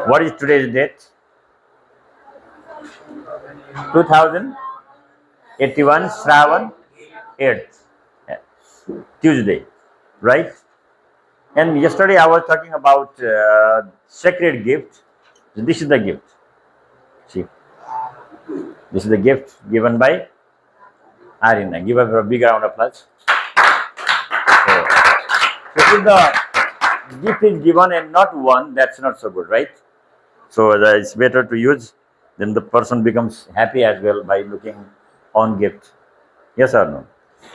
What is today's date? 2081, Shrawan 8th, Tuesday, right? And yesterday I was talking about sacred gift. This is the gift. See, this is the gift given by Arina. Give her a big round of applause. So if the gift is given and not won, that's not so good, right? So it's better to use. Then the person becomes happy as well by looking on gift. Yes or no?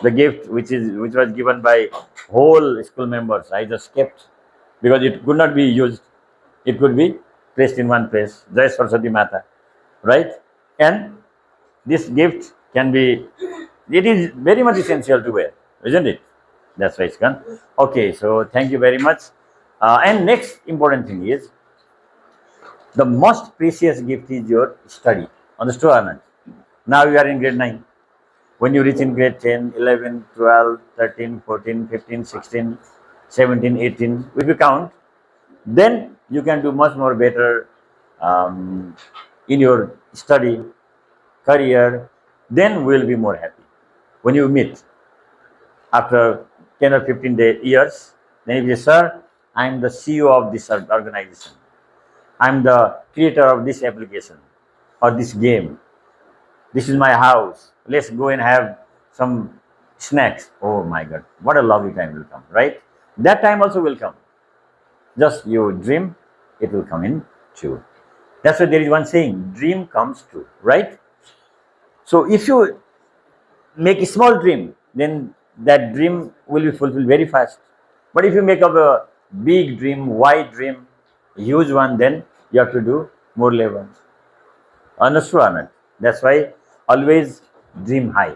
The gift which was given by whole school members, I just kept because it could not be used. It could be placed in one place. Jai Saraswati Mata, right? And this gift can be. It is very much essential to wear, isn't it? That's why it's gone. Okay, so thank you very much. And next important thing is the most precious gift is your study. Understood or not? Now you are in grade 9. When you reach in grade 10, 11, 12, 13, 14, 15, 16, 17, 18, if you count, then you can do much more better in your study, career, then we will be more happy. When you meet after 10 or 15 years, then if you say, sir, I am the CEO of this organization. I am the creator of this application or this game. This is my house. Let's go and have some snacks. Oh my God, what a lovely time will come, right? That time also will come. Just you dream, it will come in true. That's why there is one saying, dream comes true, right? So if you make a small dream, then that dream will be fulfilled very fast. But if you make up a big dream, wide dream, huge one, then you have to do more labor. Understood or not? That's why always dream high,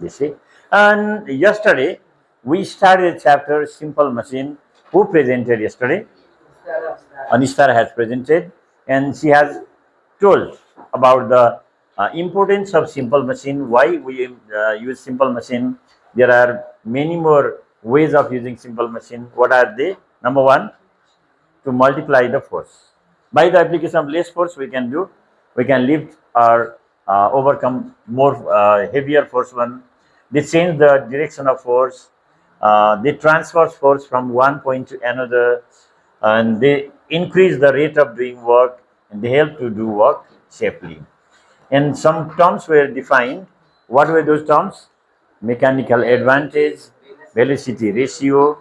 you see. And yesterday, we started a chapter, Simple Machine. Who presented yesterday? Anishtar has presented, and she has told about the importance of simple machine, why we use simple machine. There are many more ways of using simple machine. What are they? Number one, to multiply the force. By the application of less force, we can lift or overcome more heavier force one. They change the direction of force. They transfer force from one point to another, and they increase the rate of doing work, and they help to do work safely. And some terms were defined. What were those terms? Mechanical advantage, velocity ratio,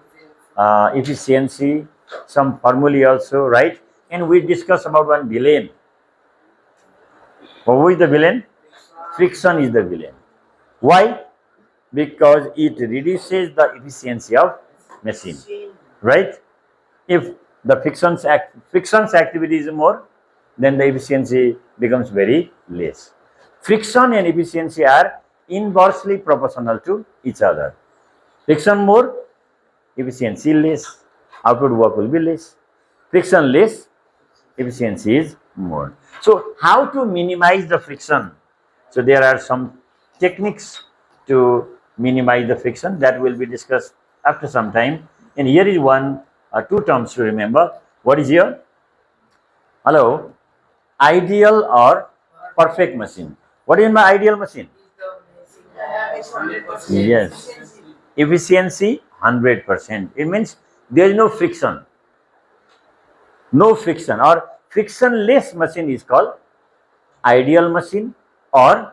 efficiency, some formulae also, right? And we discussed about one villain. Who is the villain? Friction is the villain. Why? Because it reduces the efficiency of machine, right? If the friction's activity is more, then the efficiency becomes very less. Friction and efficiency are inversely proportional to each other. Friction more, efficiency less, output work will be less. Friction less, efficiency is more. So how to minimize the friction? So there are some techniques to minimize the friction that will be discussed after some time. And here is one or two terms to remember. What is here? Hello? Ideal or perfect machine. What is my ideal machine? Yes. Efficiency 100%. It means there is no friction. No friction, or frictionless machine is called ideal machine or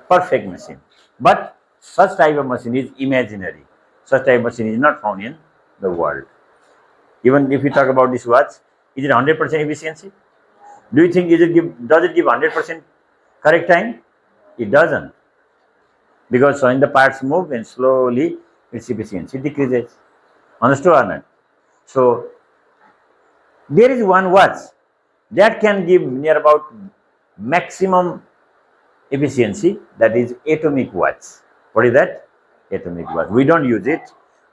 perfect machine. But such type of machine is imaginary. Such type of machine is not found in the world. Even if we talk about this watch, is it 100% efficiency? Do you think does it give 100% correct time? It doesn't. Because when the parts move and slowly its efficiency decreases. Understood or not? So there is one watch that can give near about maximum efficiency, that is atomic watch. What is that? Atomic watch. We don't use it.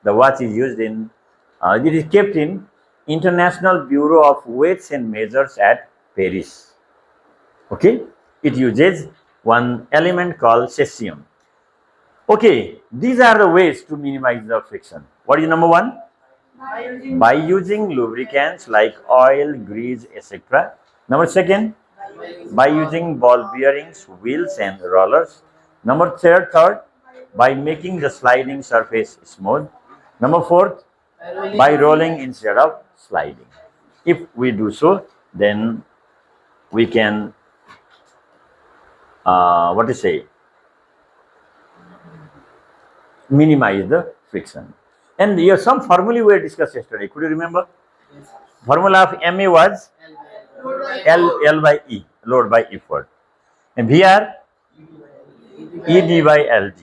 The watch is used in, it is kept in International Bureau of Weights and Measures at Paris. Okay? It uses one element called cesium. Okay, these are the ways to minimize the friction. What is number one? By using lubricants like oil, grease, etc. Number second, by using ball bearings, wheels, and rollers. Number third, by making the sliding surface smooth. Number fourth, by rolling instead of sliding. If we do so, then we can, what to say, minimize the friction. And here some formulae we discussed yesterday. Could you remember? Formula of MA was L by E, load by effort. And VR, ED by LD.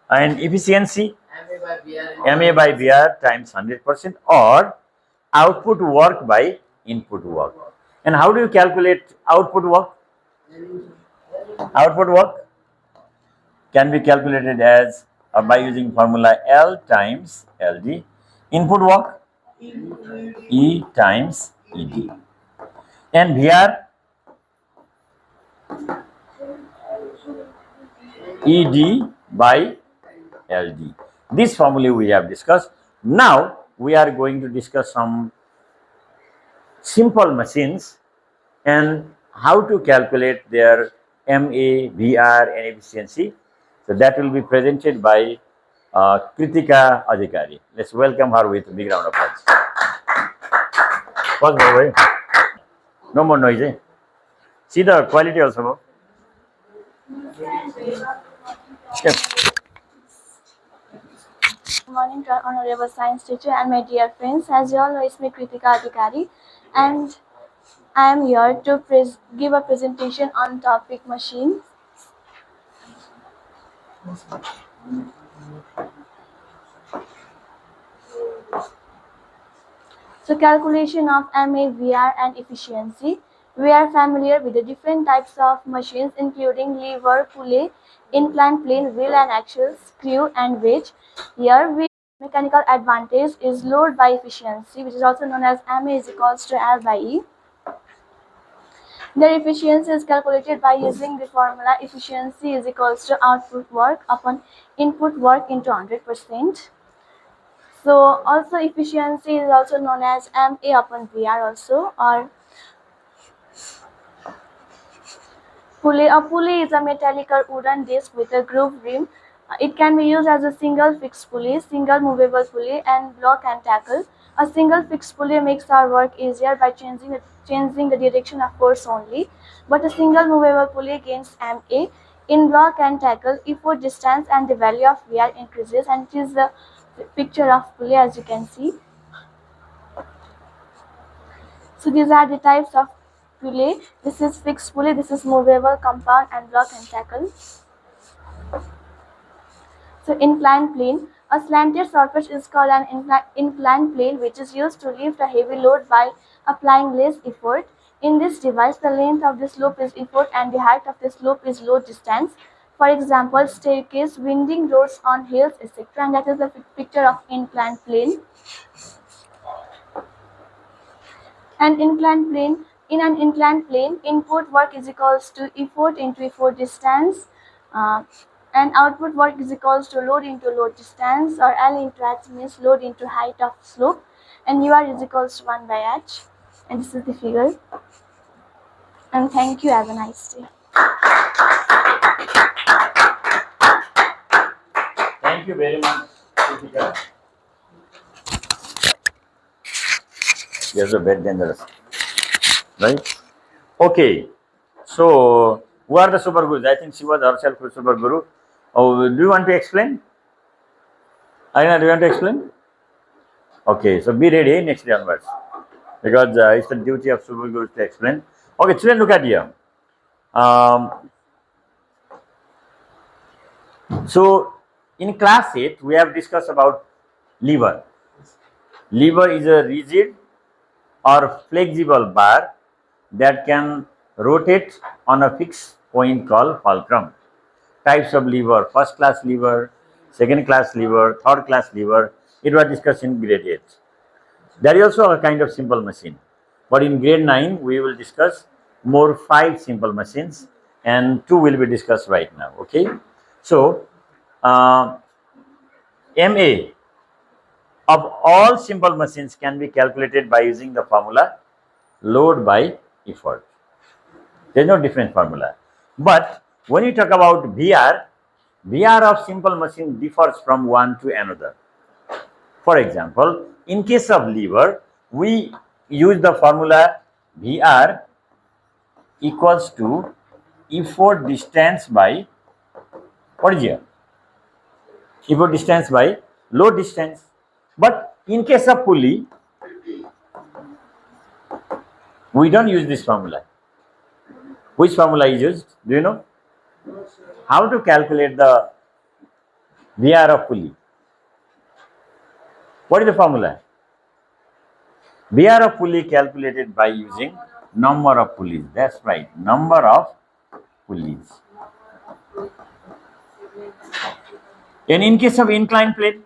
And efficiency, MA by VR times 100% or output work by input work. And how do you calculate output work? Output work can be calculated as by using formula L times LD. Input work E times ED. And VR ED by LD. This formula we have discussed. Now we are going to discuss some simple machines and how to calculate their MA, VR and efficiency. So that will be presented by Kritika Adhikari. Let's welcome her with a big round of applause. Pause, by the way. No more noise. Eh? See the quality also. Yes. Good morning to our honorable science teacher and my dear friends. As you all know, it's me Kritika Adhikari, and I am here to give a presentation on topic machine. So calculation of MA, VR and efficiency. We are familiar with the different types of machines including lever, pulley, inclined plane, wheel and axle, screw and wedge. Here we mechanical advantage is load by efficiency, which is also known as MA is equals to L by E. Their efficiency is calculated by using the formula efficiency is equals to output work upon input work into 100%. So also efficiency is also known as MA upon VR also, or pulley. A pulley is a metallic or wooden disc with a groove rim. It can be used as a single fixed pulley, single movable pulley, and block and tackle. A single fixed pulley makes our work easier by changing the direction of force only, but a single movable pulley gains MA. In block and tackle, effort distance and the value of VR increases, and it is the picture of pulley as you can see. So these are the types of pulley. This is fixed pulley, this is movable, compound and block and tackle. So inclined plane. A slanted surface is called an inclined plane, which is used to lift a heavy load by applying less effort. In this device, the length of the slope is effort and the height of the slope is load distance. For example, staircase, winding roads on hills, etc. And that is the picture of inclined plane. An inclined plane. In an inclined plane, input work is equals to effort into effort distance. And output work is equals to load into load distance, or L into H means load into height of slope, and UR is equals to 1 by H. And this is the figure. And thank you. Have a nice day. Thank you very much, Kritika. Yes, a bit dangerous, right? Okay. So, who are the super gurus? I think she was herself a super guru. Oh, do you want to explain? Aina, do you want to explain? Okay, so be ready next day onwards, because it's the duty of super gurus to explain. Okay, children, look at here. So, in class 8, we have discussed about lever. Lever is a rigid or flexible bar that can rotate on a fixed point called fulcrum. Types of lever: first class lever, second class lever, third class lever. It was discussed in grade 8. There is also a kind of simple machine, but in grade 9 we will discuss more 5 simple machines, and 2 will be discussed right now. Okay, so MA of all simple machines can be calculated by using the formula load by effort. There is no different formula. But when you talk about VR of simple machine differs from one to another. For example, in case of lever, we use the formula VR equals to effort distance by, what is here? Effort distance by load distance. But in case of pulley, we don't use this formula. Which formula is used? Do you know? How to calculate the VR of pulley? What is the formula? VR of pulley calculated by using number of pulleys. That's right, number of pulleys. And in case of inclined plane,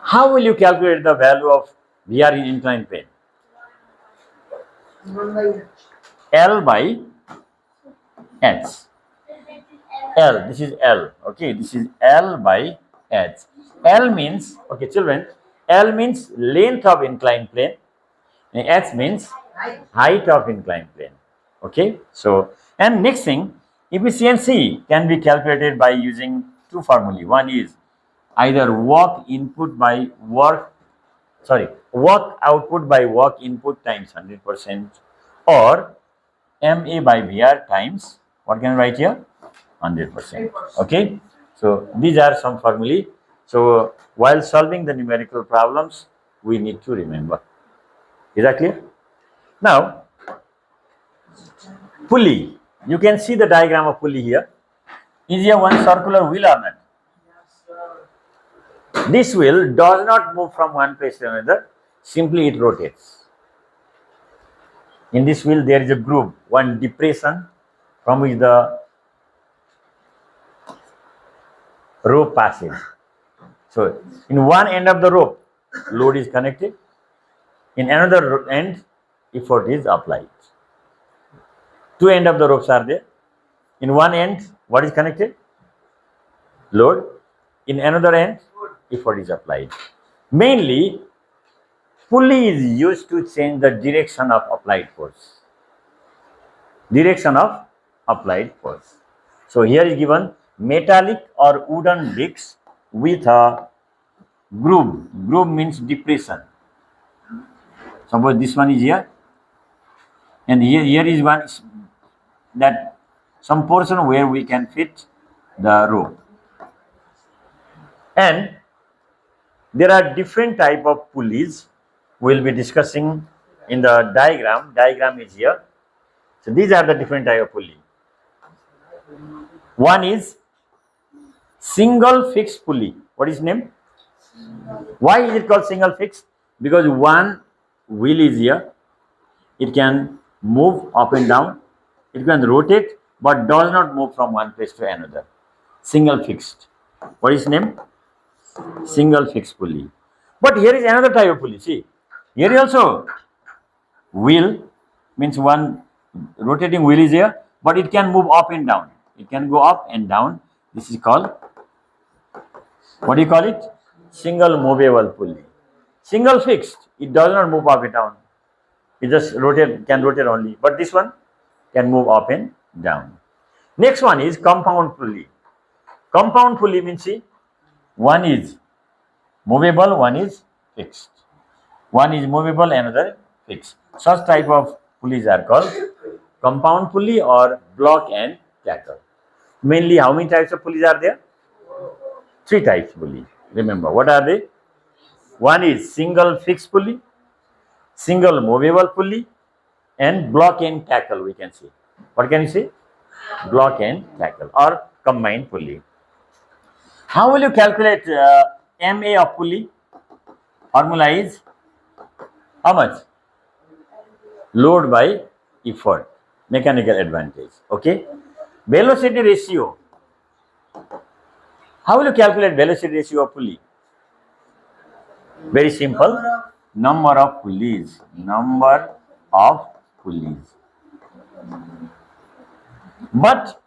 how will you calculate the value of VR in inclined plane? L by H. L, this is L, okay, this is L by H. L means, okay, children, L means length of inclined plane, and H means height of inclined plane, okay. So, and next thing, efficiency can be calculated by using two formulae. One is either work output by work input times 100%, or MA by VR times, what can I write here? 100%. Okay. So these are some formulae. So while solving the numerical problems, we need to remember. Is that clear? Now, pulley. You can see the diagram of pulley here. Is here one circular wheel or not? This wheel does not move from one place to another. Simply it rotates. In this wheel there is a groove, one depression from which the rope passes. So in one end of the rope, load is connected. In another end, effort is applied. Two ends of the ropes are there. In one end, what is connected? Load. In another end, effort is applied. Mainly, pulley is used to change the direction of applied force. Direction of applied force. So here is given metallic or wooden bricks with a groove. Groove means depression. Suppose this one is here, and here is one, that some portion where we can fit the rope. And there are different type of pulleys we will be discussing in the diagram. Diagram is here. So these are the different type of pulley. One is single fixed pulley. What is name? Why is it called single fixed? Because one wheel is here. It can move up and down. It can rotate, but does not move from one place to another. Single fixed. What is name? Single fixed pulley. But here is another type of pulley. See, here is also wheel, means one rotating wheel is here, but it can move up and down. It can go up and down. This is called, what do you call it? Single movable pulley. Single fixed, it does not move up and down. It just can rotate only. But this one can move up and down. Next one is compound pulley. Compound pulley means, see, one is movable, one is fixed. One is movable, another fixed. Such type of pulleys are called compound pulley or block and tackle. Mainly, how many types of pulleys are there? Three types of pulley. Remember, what are they? One is single fixed pulley, single movable pulley, and block and tackle, we can say. What can you say? Block and tackle or combined pulley. How will you calculate MA of pulley? Formula is how much? Load by effort, mechanical advantage. Okay. Velocity ratio. How will you calculate velocity ratio of pulley? Very simple. Number of pulleys. Number of pulleys. But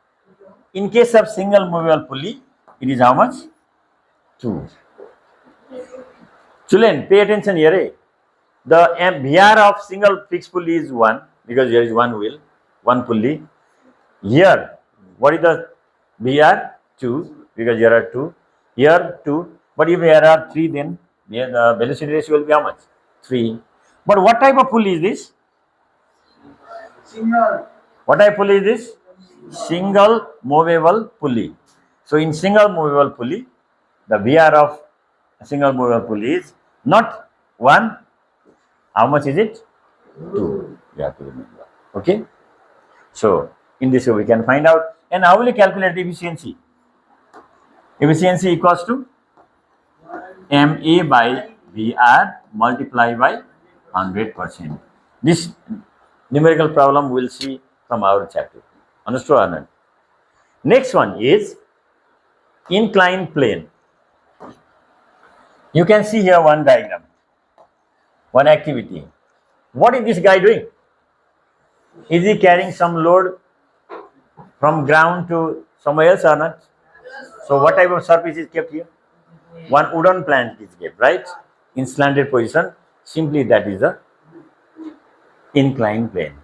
In case of single movable pulley, it is how much? 2. Children, pay attention here. The VR of single fixed pulley is 1 because there is one wheel, one pulley. Here, what is the VR? 2 because there are 2. Here 2. But if there are 3, then here the velocity ratio will be how much? 3. But what type of pulley is this? What type of pulley is this? Single movable pulley. So in single movable pulley, the VR of a single movable pulley is not 1. How much is it? 2. You have to remember. Okay. So in this way we can find out. And how will you calculate the efficiency? Efficiency equals to MA by VR multiplied by 100%. This numerical problem we'll see from our chapter. Understood or not? Next one is inclined plane. You can see here one diagram, one activity. What is this guy doing? Is he carrying some load from ground to somewhere else or not? So what type of surface is kept here? One wooden plank is kept, right? In slanted position. Simply that is a inclined plane.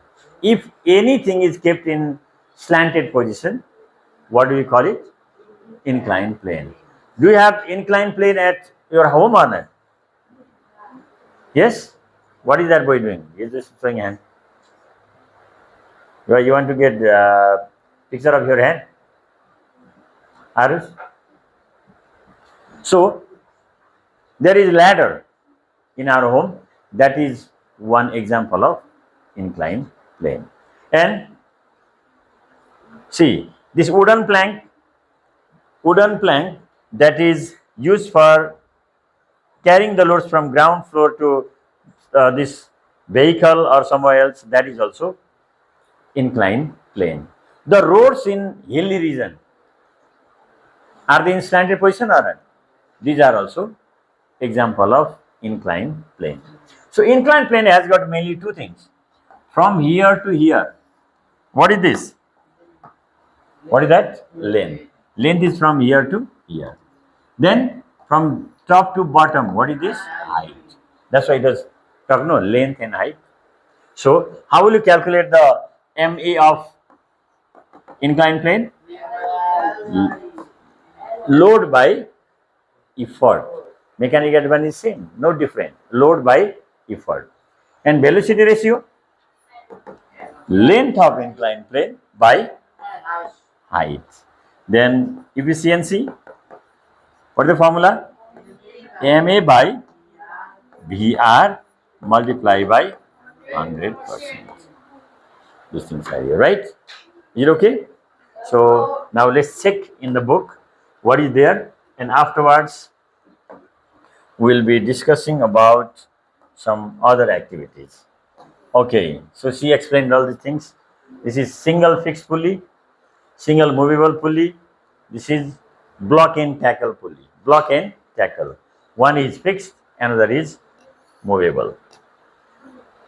If anything is kept in slanted position, what do we call it? Inclined plane. Do you have inclined plane at your home or not? Yes? What is that boy doing? He is just showing hand. You want to get a picture of your hand? Arus? So, there is ladder in our home. That is one example of inclined plane. And see, this wooden plank that is used for carrying the loads from ground floor to this vehicle or somewhere else, that is also inclined plane. The roads in hilly region, are they in slanted position or not? These are also example of inclined plane. So inclined plane has got mainly two things. From here to here, what is this? What is that? Length. Length is from here to here. Then from top to bottom, what is this? Height. That's why it is talk no length and height. So how will you calculate the MA of inclined plane? Load by effort. Mechanical advantage is same, no different. Load by effort. And velocity ratio? Length of inclined plane by height. Then efficiency, what is the formula? MA by VR multiplied by 100%. These things are here, right? Is it okay? So now let's check in the book what is there, and afterwards we'll be discussing about some other activities. Okay, so she explained all the things. This is single fixed pulley, single movable pulley. This is block and tackle pulley. Block and tackle. One is fixed, another is movable.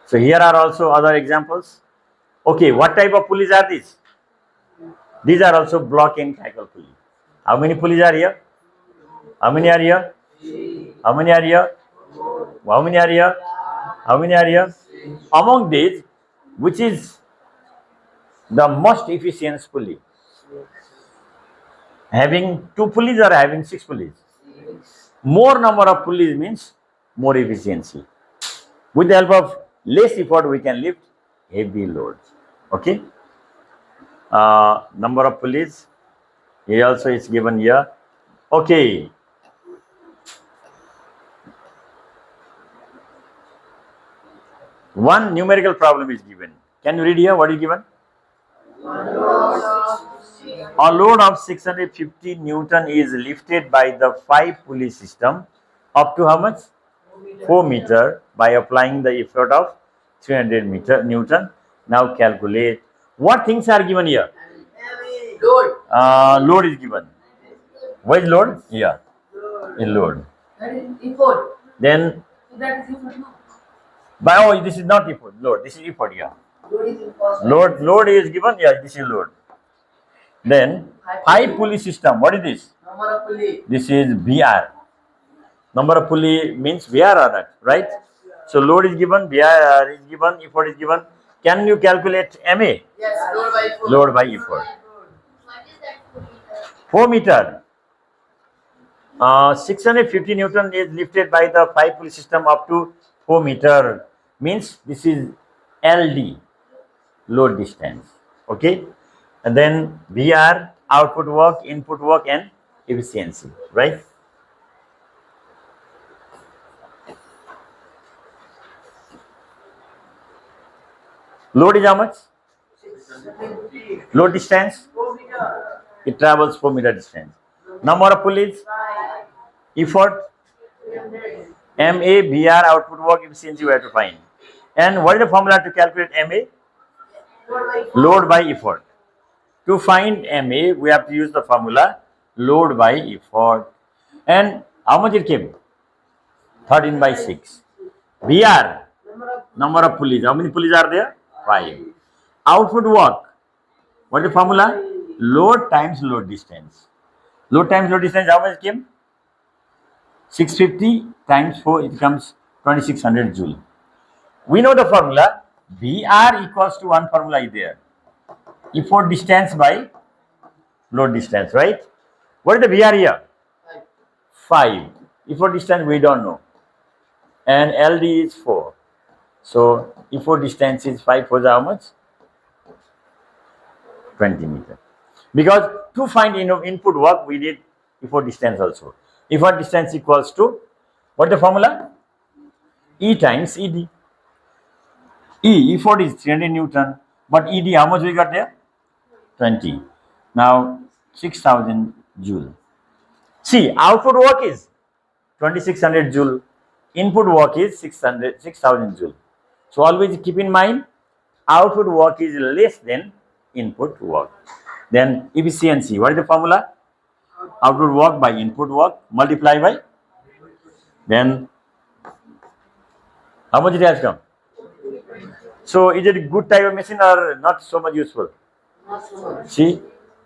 So here are also other examples. Okay, what type of pulleys are these? These are also block and tackle pulley. How many pulleys are here? How many are here? How many are here? How many are here? How many are here? Among these, which is the most efficient pulley? Having 2 pulleys or having 6 pulleys? More number of pulleys means more efficiency. With the help of less effort, we can lift heavy loads. Okay. Number of pulleys. Here also is given here. Okay. One numerical problem is given. Can you read here what is given? A load of 650 Newton is lifted by the 5 pulley system up to how much? 4 meter by applying the effort of 300 Newton. Now calculate. What things are given here? Load is given. What is load? Here. In load. Then by this is not effort. Load. This is effort here. Load is given. Yeah, this is load. Then 5 pulley system. What is this? Number of pulley. This is VR. Number of pulley means VR or not, right? So load is given, VR is given, effort is given. Can you calculate MA? Yes, load by 4. Load by effort. 4 meter. 650 Newton is lifted by the 5 pulley system up to 4 meter. Means this is LD, load distance. Okay. And then VR, output work, input work, and efficiency, right? Load is how much? 650. Load distance? 4 meter. It travels 4 meter distance. Number of pulleys? 5. Effort? 300. MA, VR, output work, efficiency you have to find. And what is the formula to calculate MA? Load by 4. Load by effort. To find MA, we have to use the formula load by effort. And how much it came? 13 by 6. VR, number of pulleys. How many pulleys are there? 5. Output work. What is the formula? Load times load distance. Load times load distance, how much came? 650 times 4, it comes 2600 joule. We know the formula. VR equals to one formula is there. Effort distance by load distance, right? What is the VR here? 5. Effort distance we don't know. And LD is 4. So effort distance is 5 for how much? 20 meter. Because to find input work, we need effort distance also. Effort distance equals to, what is the formula? E times ED. Effort is 300 Newton, but ED, how much we got there? 20. Now, 6000 joule. See, output work is 2600 joule. Input work is 6000 joule. So, always keep in mind, output work is less than input work. Then, efficiency. What is the formula? Output work by input work multiply by. Then, how much it has come? So, is it a good type of machine or not so much useful? Not so much. See,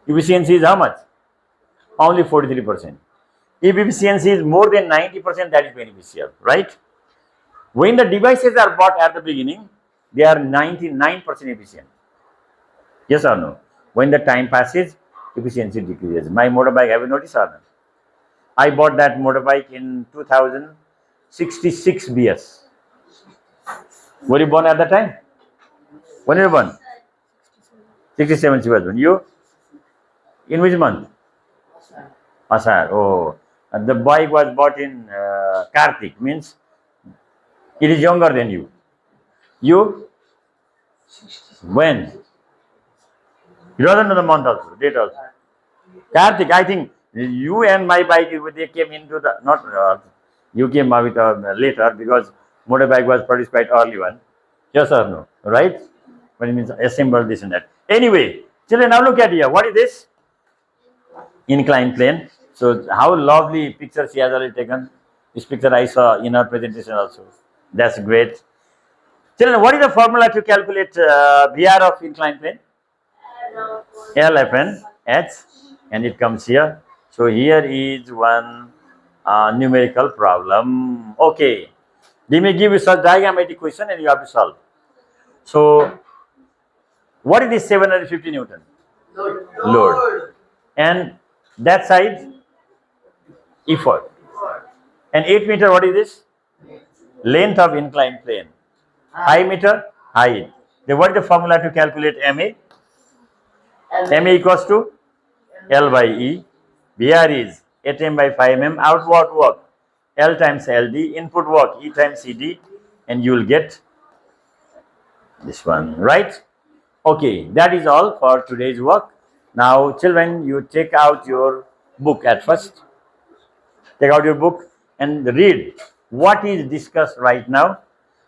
efficiency is how much? Only 43%. If efficiency is more than 90%, that is beneficial, right? When the devices are bought at the beginning, they are 99% efficient. Yes or no? When the time passes, efficiency decreases. My motorbike, have you noticed or not? I bought that motorbike in 2066 BS. Were you born at that time? When were you born? 67 she was born. You? In which month? Asar. Oh. And the bike was bought in Kartik, means it is younger than you. You? When? You don't know the month also, date also. Kartik, I think you and my bike, they came into the, not, you came out with later because motorbike was produced quite early one. Yes or no? Right? But it means assemble this and that. Anyway, children, now look at here. What is this? Inclined plane. So how lovely picture she has already taken. This picture I saw in her presentation also. That's great. Children, what is the formula to calculate VR of inclined plane? LFN H, and it comes here. So here is one numerical problem. Okay. They may give you such diagrammatic question and you have to solve. So what is this 750 Newton? Load. And that side, effort. And 8 meter, what is this? Length of inclined plane. 5 meter, height. Then what is the formula to calculate MA? MA equals to L by E. VR is 8M by 5M. Outward work, L times LD. Input work, E times CD. And you will get this one, right? Okay, that is all for today's work. Now, children, you take out your book at first. Take out your book and read what is discussed right now.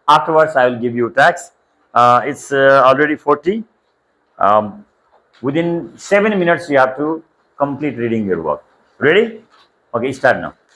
Afterwards, I will give you tax. It's already 40. Within 7 minutes, you have to complete reading your work. Ready? Okay, start now.